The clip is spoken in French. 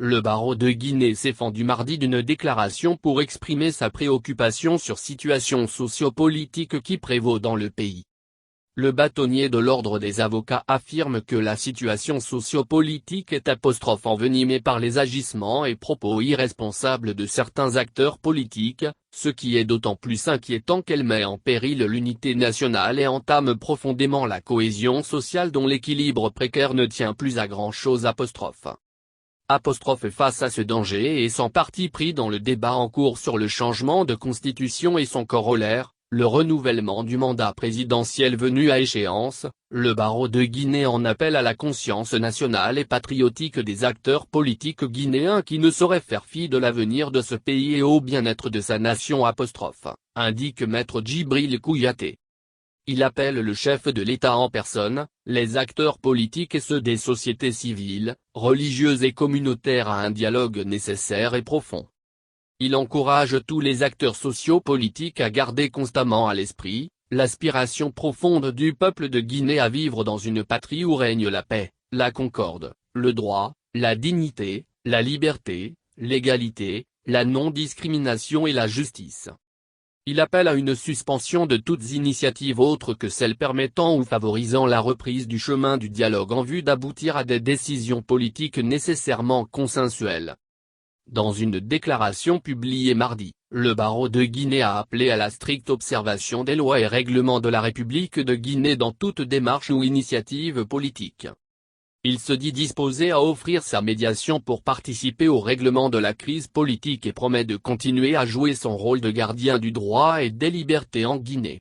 le barreau de Guinée s'est fendu mardi d'une déclaration pour exprimer sa préoccupation sur la situation sociopolitique qui prévaut dans le pays. Le bâtonnier de l'ordre des avocats affirme que la situation sociopolitique est envenimée par les agissements et propos irresponsables de certains acteurs politiques, ce qui est d'autant plus inquiétant qu'elle met en péril l'unité nationale et entame profondément la cohésion sociale dont l'équilibre précaire ne tient plus à grand-chose. Face à ce danger et sans parti pris dans le débat en cours sur le changement de constitution et son corollaire, le renouvellement du mandat présidentiel venu à échéance, le barreau de Guinée en appelle à la conscience nationale et patriotique des acteurs politiques guinéens qui ne sauraient faire fi de l'avenir de ce pays et au bien-être de sa nation. Indique maître Djibril Kouyaté. Il appelle le chef de l'État en personne, les acteurs politiques et ceux des sociétés civiles, religieuses et communautaires à un dialogue nécessaire et profond. Il encourage tous les acteurs sociopolitiques à garder constamment à l'esprit l'aspiration profonde du peuple de Guinée à vivre dans une patrie où règne la paix, la concorde, le droit, la dignité, la liberté, l'égalité, la non-discrimination et la justice. Il appelle à une suspension de toutes initiatives autres que celles permettant ou favorisant la reprise du chemin du dialogue en vue d'aboutir à des décisions politiques nécessairement consensuelles. Dans une déclaration publiée mardi, le barreau de Guinée a appelé à la stricte observation des lois et règlements de la République de Guinée dans toute démarche ou initiative politique. Il se dit disposé à offrir sa médiation pour participer au règlement de la crise politique et promet de continuer à jouer son rôle de gardien du droit et des libertés en Guinée.